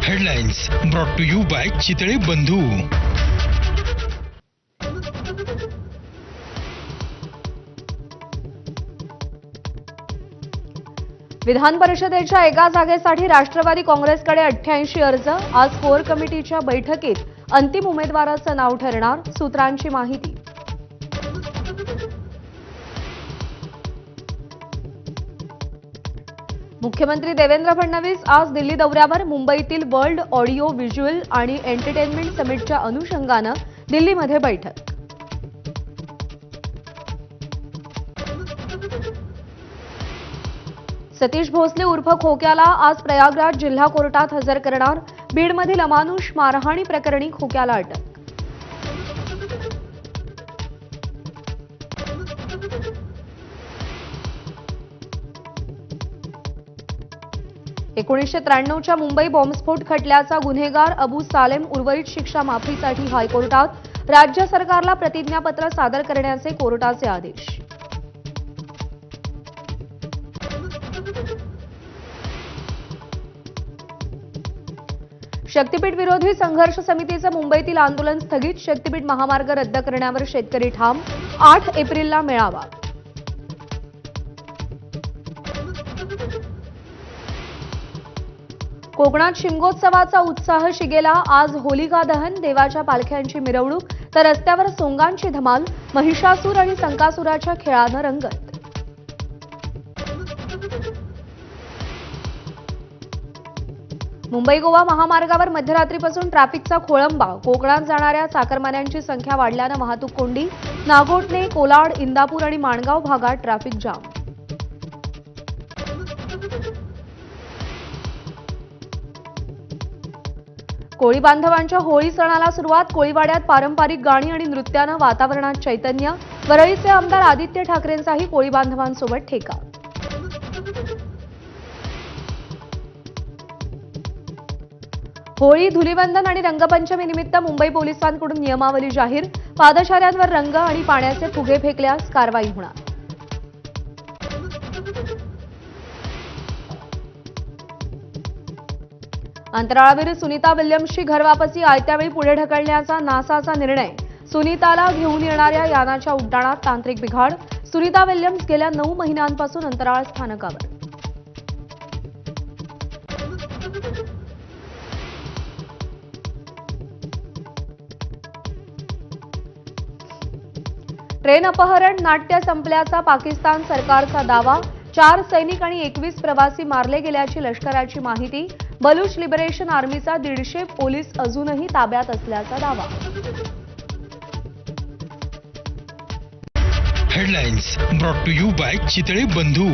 Headlines brought to you by Chitale Bandhu. विधान परिषदेच्या एका जागेसाठी राष्ट्रवादी काँग्रेसकडे 88 अर्ज। आज कोर कमिटीच्या बैठकीत अंतिम उमेदवाराचं नाव ठरणार, सूत्रांची माहिती। मुख्यमंत्री देवेंद्र फडणवीस आज दिल्ली दौऱ्यावर। मुंबईतील वर्ल्ड ऑडिओ व्हिज्युअल आणि एंटरटेनमेंट समिटच्या अनुषंगानं दिल्लीमध्ये बैठक। सतीश भोसले उर्फ खोक्याला आज प्रयागराज जिल्हा कोर्टात हजर करणार। बीडमधील अमानुष मारहाणी प्रकरणी खोक्याला अटक। च्या मुंबई बॉम्बस्फोट खटल्याचा गुन्हेगार अबू सालेम उर्वरित शिक्षा माफीसाठी हायकोर्टात। राज्य सरकारला प्रतिज्ञापत्र सादर करण्याचे कोर्टाचे आदेश। शक्तीपीठ विरोधी संघर्ष समितीचं मुंबईतील आंदोलन स्थगित। शक्तीपीठ महामार्ग रद्द करण्यावर शेतकरी ठाम। 8 एप्रिलला मेळावा। कोकणात शिमगोत्सवाचा उत्साह शिगेला। आज होलिका दहन, देवाच्या पालख्यांची मिरवणूक, तर रस्त्यावर सोंगांची धमाल। महिषासूर आणि संकासुराच्या खेळानं रंगत। मुंबई गोवा महामार्गावर मध्यरात्रीपासून ट्रॅफिकचा खोळंबा। कोकणात जाणाऱ्या चाकरमान्यांची संख्या वाढल्यानं वाहतूक कोंडी। नागोठणे, कोलाड, इंदापूर आणि माणगाव भागात ट्रॅफिक जाम। कोळी बांधवांच्या होळी सणाला सुरुवात। कोळीवाड्यात पारंपरिक गाणी आणि नृत्यानं वातावरणात चैतन्य। वरळीचे आमदार आदित्य ठाकरेंचाही कोळी बांधवांसोबत ठेका। होळी, धुलीवंदन आणि रंगपंचमी निमित्त मुंबई पोलिसांकडून नियमावली जाहीर। पादचाऱ्यांवर रंग आणि पाण्याचे फुगे फेकल्यास कारवाई होणार। अंतराळवीर सुनीता विल्यम्सची घरवापसी आयत्यावेळी पुढे ढकलण्याचा नासाचा निर्णय। सुनीताला घेऊन येणाऱ्या यानाच्या उड्डाणात तांत्रिक बिघाड। सुनीता विल्यम्स गेल्या 9 महिन्यांपासून अंतराळ स्थानकावर। ट्रेन अपहरण, नाट्य संपल्याचा पाकिस्तान सरकारचा दावा। 4 सैनिक आणि 21 प्रवासी मारले गेल्याची लष्कराची माहिती। बलूच लिबरेशन आर्मीचा 150 पोलीस अजूनही ताब्यात असल्याचा दावा। Headlines brought to you by Chitale बंधू।